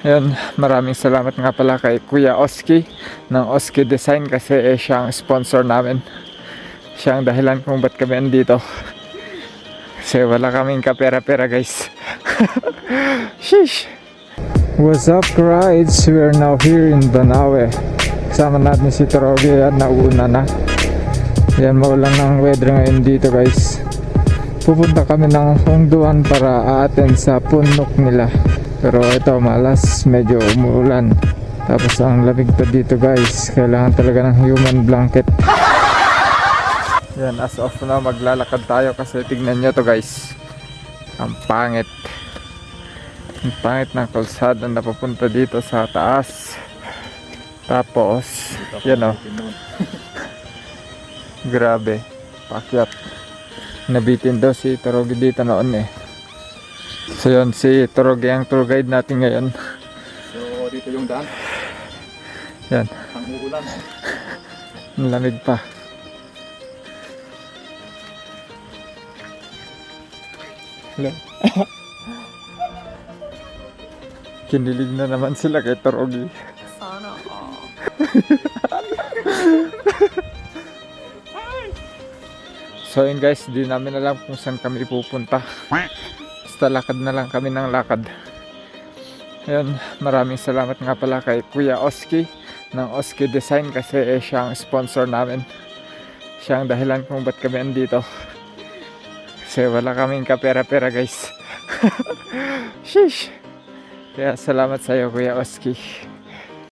Ayun, maraming salamat nga pala kay Kuya Oski ng Oski Design kasi siya ang sponsor namin. Siya ang dahilan kung ba't kami andito. Kasi wala kaming kapera-pera guys. Sheesh! What's up guys? We are now here in Banawe. Kasama natin si Torogi at nauna na. Yan, maulan ng weather ngayon dito guys. Pupunta kami ng Hongduan para a-attend sa punok nila. Pero ito malas, medyo umuulan. Tapos ang lamig pa dito guys. Kailangan talaga ng human blanket. Yan, as of now maglalakad tayo kasi tignan nyo to guys. Ang pangit. Ang pangit ng kalsada na papunta dito sa taas. Tapos, yan o. Grabe. Pakyat. Nabitin daw si Torogi dito noon eh. So yun, si Torogi ang tour guide natin ngayon. So dito yung daan. Yan. Ang uulan. Ang lamig pa. Hello. Kinilig na naman sila kay Torogi. Sana all. So yun guys, di namin alam kung saan kami pupunta. Basta lakad na lang kami ng lakad. Ayun, maraming salamat nga pala kay Kuya Oski ng Oski Design kasi siya ang sponsor namin. Siya ang dahilan kung ba't kami andito. Kasi wala kaming kapera-pera guys. Sheesh! Kaya salamat sa iyo Kuya Oski.